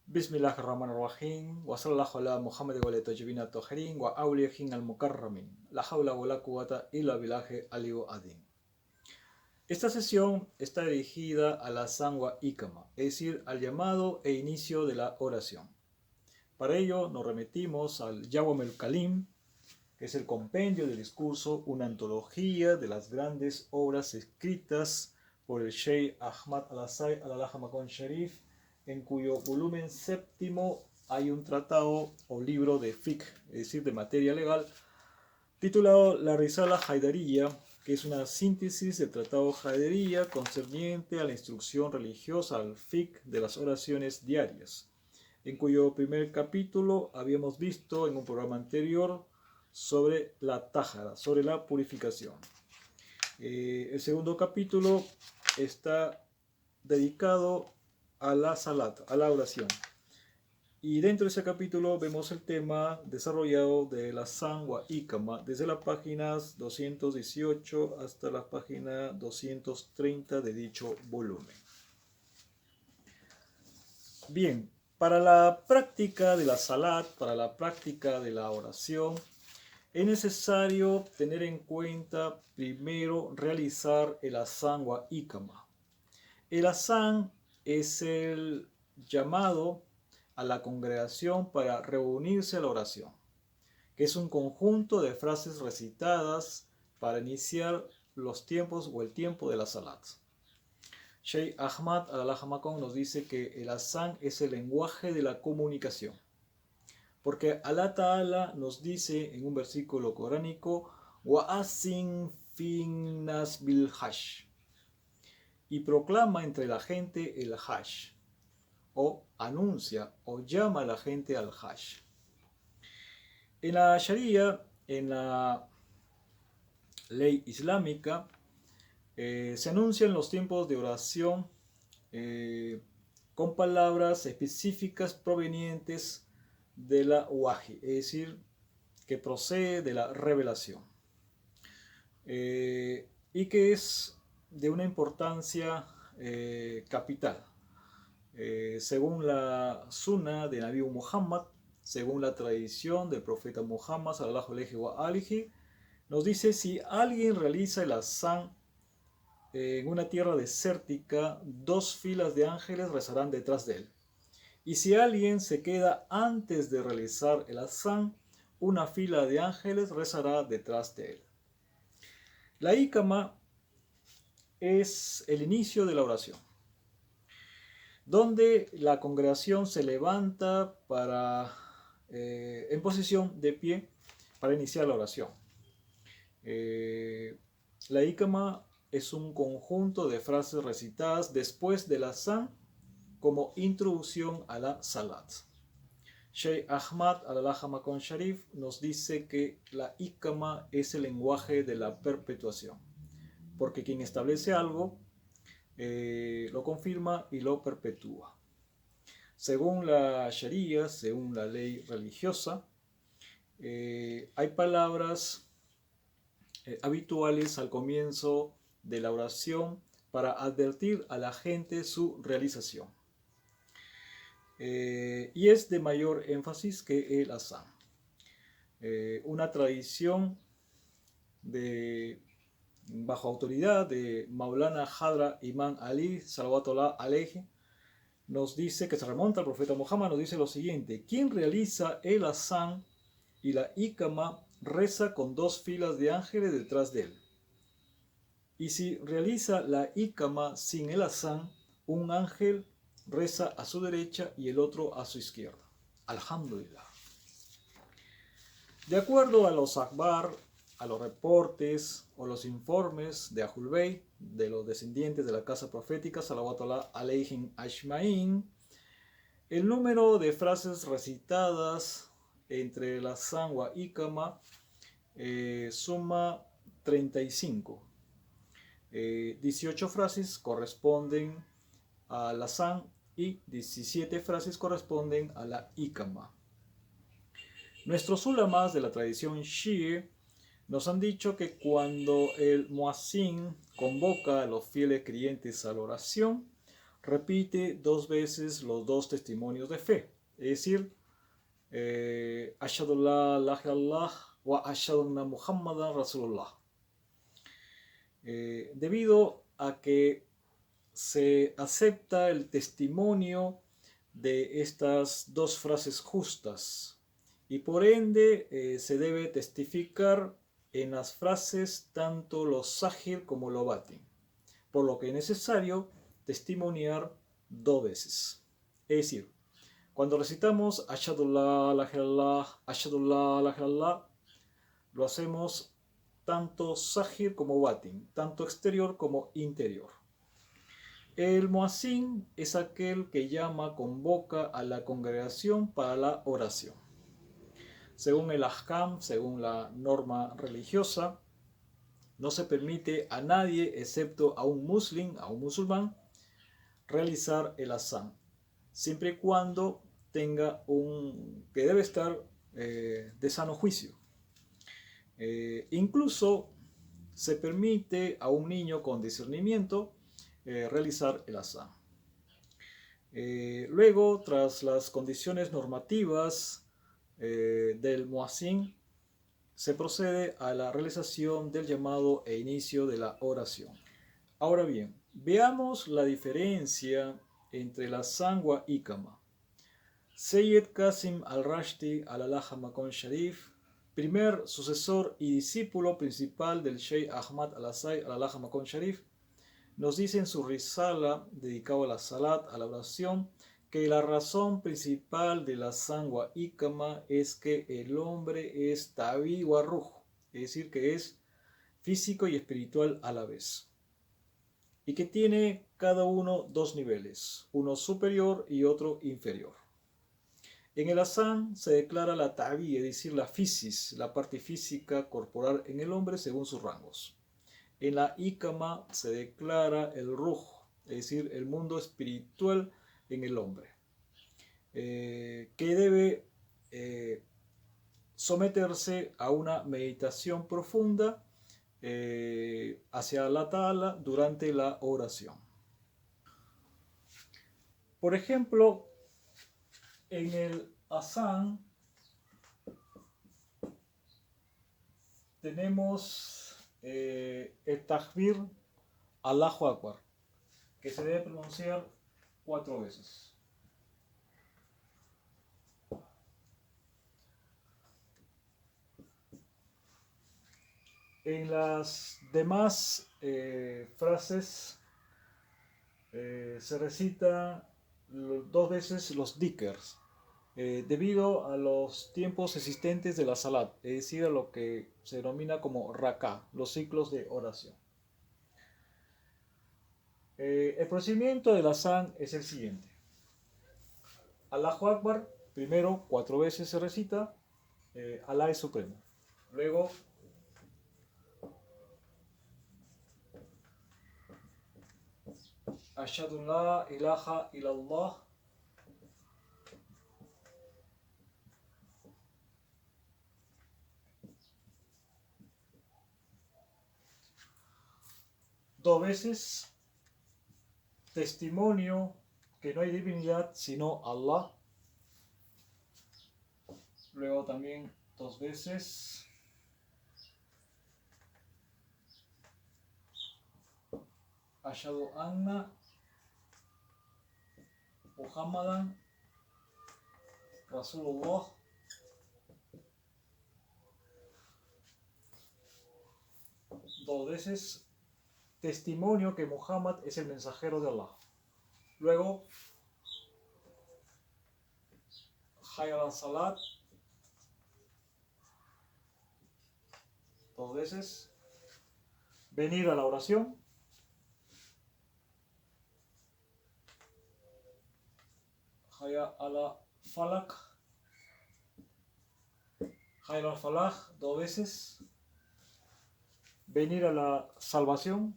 Bismillahirrahmanirrahim. Wa sallallahu ala Muhammad wa ala tajibina tahirin wa awliyahin al-mukarramin. La hawla wa la quwata illa billahi aliyu adin. Esta sesión está dirigida a la sangwa ikama, es decir, al llamado e inicio de la oración. Para ello nos remitimos al Jawam al-Kalim, que es el compendio del discurso, una antología de las grandes obras escritas por el Sheikh Ahmad al-Asai al-Alhamakon Sharif, en cuyo volumen séptimo hay un tratado o libro de fiqh, es decir, de materia legal, titulado La Risala Haidariya, que es una síntesis del tratado Haidariya concerniente a la instrucción religiosa, al fiqh de las oraciones diarias, en cuyo primer capítulo habíamos visto en un programa anterior sobre la tajara, sobre la purificación. El segundo capítulo está dedicado a la salat, a la oración. Y dentro de ese capítulo vemos el tema desarrollado de la sangwa ikama desde las páginas 218 hasta la página 230 de dicho volumen. Bien, para la práctica de la salat, para la práctica de la oración, es necesario tener en cuenta primero realizar el azán wa ikama. El azán es el llamado a la congregación para reunirse a la oración, que es un conjunto de frases recitadas para iniciar los tiempos o el tiempo de la salat. Sheikh Ahmad al-Alhamakon nos dice que el azán es el lenguaje de la comunicación, porque Allah Ta'ala nos dice en un versículo coránico وَأَذِّن فِي النَّاسِ بِالْحَجِّ, y proclama entre la gente el hajj, o anuncia o llama a la gente al hajj. En la Sharia, en la ley islámica, se anuncian los tiempos de oración con palabras específicas provenientes de la wahi, es decir, que procede de la revelación, y que es de una importancia capital. Según la Sunna de Nabi Muhammad, según la tradición del profeta Muhammad sallallahu alaihi wa alihi, nos dice: si alguien realiza el azán en una tierra desértica, 2 filas de ángeles rezarán detrás de él. Y si alguien se queda antes de realizar el azán, una fila de ángeles rezará detrás de él. La ikama es el inicio de la oración, donde la congregación se levanta en posición de pie para iniciar la oración. La ikama es un conjunto de frases recitadas después del azán como introducción a la salat. Sheikh Ahmad al-Alhamakon Sharif nos dice que la ikama es el lenguaje de la perpetuación, porque quien establece algo lo confirma y lo perpetúa. Según la Sharia, según la ley religiosa, hay palabras habituales al comienzo de la oración para advertir a la gente su realización. Y es de mayor énfasis que el azán. Una tradición bajo autoridad de Maulana Hadra Imam Ali Salawatullah alayhi nos dice, que se remonta al profeta Muhammad, nos dice lo siguiente: quien realiza el azán y la ikama reza con 2 filas de ángeles detrás de él. Y si realiza la ikama sin el azán, un ángel reza a su derecha y el otro a su izquierda. Alhamdulillah. De acuerdo a los akhbar, a los reportes o los informes de Ahlul Bayt, de los descendientes de la casa profética, salawatullah alayhim ajma'in, el número de frases recitadas entre la azán wa ikama suma 35. 18 frases corresponden al azán y 17 frases corresponden a la ikama. Nuestros ulamas de la tradición Shia nos han dicho que cuando el muazzin convoca a los fieles creyentes a la oración, repite 2 veces los 2 testimonios de fe. Es decir, Ashhadu la ilaha illallah wa ashhadu anna Muhammadan Rasulullah. Debido a que se acepta el testimonio de estas 2 frases justas y por ende se debe testificar en las frases tanto los sahir como los batin, por lo que es necesario testimoniar 2 veces. Es decir, cuando recitamos Ashhadu la ilaha illallah, Ashhadu la ilaha illallah, lo hacemos tanto sahir como batin, tanto exterior como interior. El muazzin es aquel que llama, convoca a la congregación para la oración. Según el ahkam, según la norma religiosa, no se permite a nadie, excepto a un musulmán, realizar el azán, siempre y cuando tenga que debe estar de sano juicio. Incluso se permite a un niño con discernimiento realizar el azán. Luego, tras las condiciones normativas del muazzin, se procede a la realización del llamado e inicio de la oración. Ahora bien, veamos la diferencia entre el azán wa ikama. Sayyid Qasim al-Rashti al-Alha Makon Sharif, primer sucesor y discípulo principal del Sheikh Ahmad al-Asai al-Alha Makon Sharif, nos dice en su risala dedicado a la salat, a la oración, que la razón principal de la azán wa ikama es que el hombre es tabi wa ruh, es decir, que es físico y espiritual a la vez, y que tiene cada uno 2 niveles, uno superior y otro inferior. En el azán se declara la tabi, es decir, la fisis, la parte física corporal en el hombre según sus rangos. En la ikama se declara el ruh, es decir, el mundo espiritual en el hombre, que debe someterse a una meditación profunda hacia Allah Ta'ala durante la oración. Por ejemplo, en el azán tenemos el takbir Allahu Akbar, que se debe pronunciar 4 veces. En las demás frases se recita 2 veces los dhikrs, debido a los tiempos existentes de la salat, es decir, a lo que se denomina como rak'ah, los ciclos de oración. El procedimiento del azán es el siguiente. Allahu Akbar, primero 4 veces se recita, Alá es supremo. Luego, Ashhadu la ilaha illallah, dos veces, testimonio que no hay divinidad sino Allah. Luego también 2 veces, Ashhadu anna Muhammadan Rasulullah. Dos veces, testimonio que Muhammad es el mensajero de Allah. Luego, Hayy ala salat, 2 veces, venir a la oración. Hayy ala falak, Hayy ala falah, 2 veces, venir a la salvación.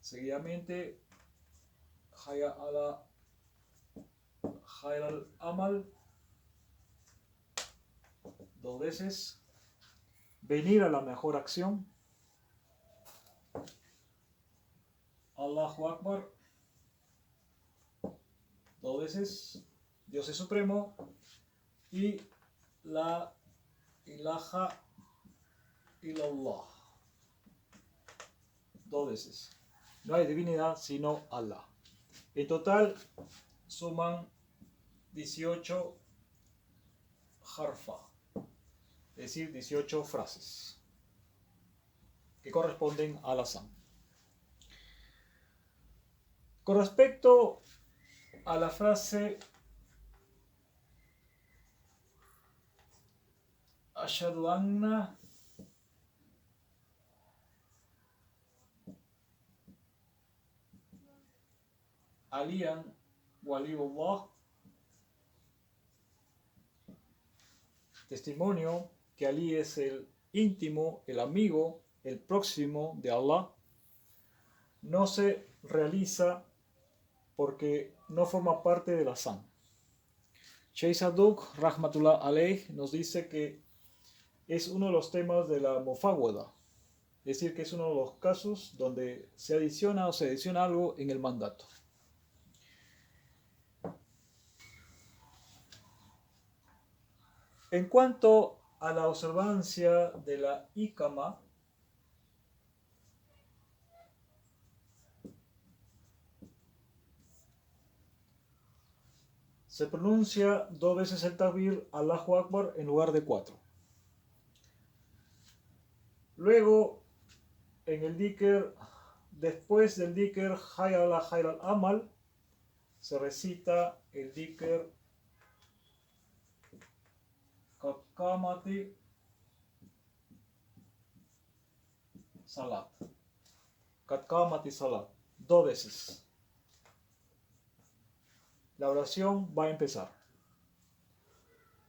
Seguidamente, Hayy ala Hayy al amal, 2 veces, venir a la mejor acción. Allahu Akbar, 2 veces, Dios es supremo, y la ilaha illallah, 2 veces. No hay divinidad sino Allah. En total suman 18 harfa, es decir, 18 frases que corresponden al azán. Con respecto a la frase Ashhadu anna Aliyan Waliyullah, testimonio que Ali es el íntimo, el amigo, el próximo de Allah, no se realiza porque no forma parte del azán. Sheikh Saduk, Rahmatullah Alayh, nos dice que es uno de los temas de la mufawwada, es decir, que es uno de los casos donde se adiciona o se adiciona algo en el mandato. En cuanto a la observancia de la ícama, se pronuncia 2 veces el takbir Allahu Akbar en lugar de 4. Luego, en el dhikr, después del dhikr Hayya ala Hayr al-Amal, se recita el dhikr Qamati Salat. Qamati Salat, 2 veces. La oración va a empezar.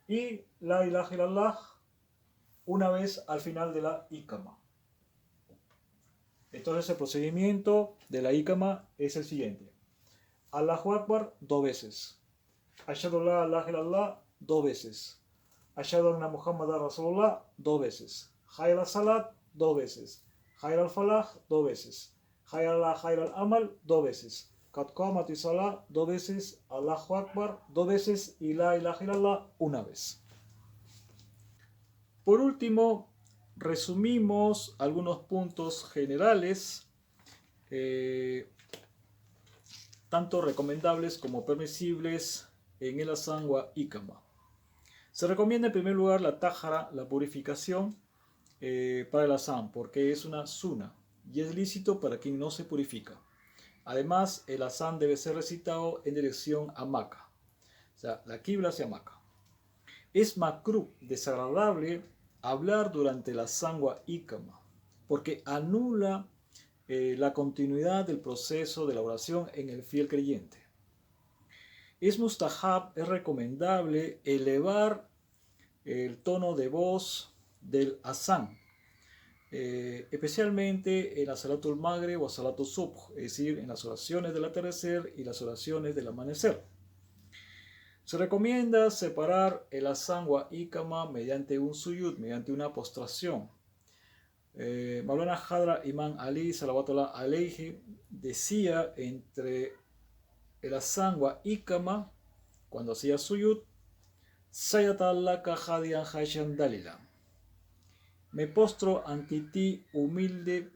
Y la ilaha illallah una vez al final de la ícama. Entonces el procedimiento de la ícama es el siguiente. Allahu Akbar 2 veces. Ashhadu la ilaha illallah 2 veces. Ashhadu anna Muhammadan Rasulullah 2 veces. Hayya ala salat 2 veces. Hayya al falah 2 veces. Hayya ala Hayr al-Amal 2 veces. Qad qamati salah 2 veces. Allahu Akbar 2 veces y la ilaha illallah 1 vez. Por último, resumimos algunos puntos generales, tanto recomendables como permisibles en el azán wa ícama. Se recomienda en primer lugar la tajara, la purificación para el azán, porque es una suna y es lícito para quien no se purifica. Además, el azán debe ser recitado en dirección a Meca, o sea, la qibla hacia Meca. Es makruh, desagradable, hablar durante la azán wa ícama, porque anula la continuidad del proceso de la oración en el fiel creyente. Es mustahab, es recomendable elevar el tono de voz del azán, especialmente en la salatul maghrib o salatul subh, es decir, en las oraciones del atardecer y las oraciones del amanecer. Se recomienda separar el azán wa ícama mediante un suyud, mediante una postración. Maulana Hadra Imam Ali Salawatullah alayhi decía entre el azán wa ícama, cuando hacía suyud, Sayatallaka hadiyan hashan dalila. Me postro ante ti humilde,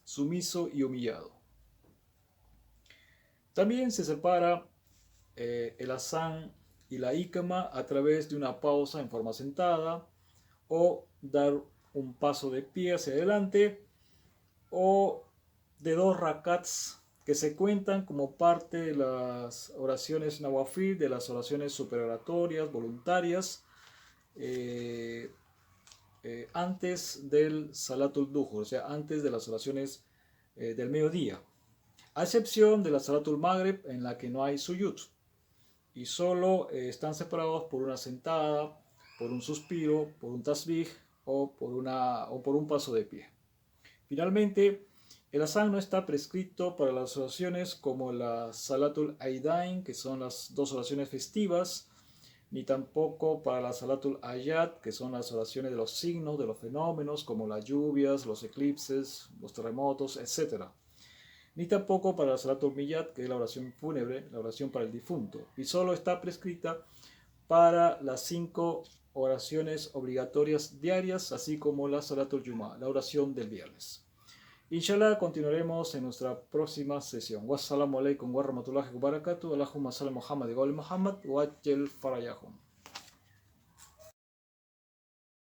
sumiso y humillado. También se separa el azán y la ícama a través de una pausa en forma sentada o dar un paso de pie hacia adelante o de 2 rakats que se cuentan como parte de las oraciones nawafil, de las oraciones superoratorias, voluntarias, antes del salatul duhur, o sea, antes de las oraciones del mediodía, a excepción de la salatul maghrib en la que no hay suyud y solo están separados por una sentada, por un suspiro, por un tasbih o por un paso de pie. Finalmente, el azán no está prescrito para las oraciones como la salatul aidain, que son las 2 oraciones festivas, ni tampoco para la salatul ayat, que son las oraciones de los signos, de los fenómenos, como las lluvias, los eclipses, los terremotos, etc. ni tampoco para la Salatul Miyat, que es la oración fúnebre, la oración para el difunto, y solo está prescrita para las 5 oraciones obligatorias diarias, así como la Salatul Jumu'ah, la oración del viernes. Inshallah, continuaremos en nuestra próxima sesión. Wassalamu alaikum wa rahmatullahi wa barakatuh. Allahumma salli Muhammad wa ali Muhammad wa ajil farayahum.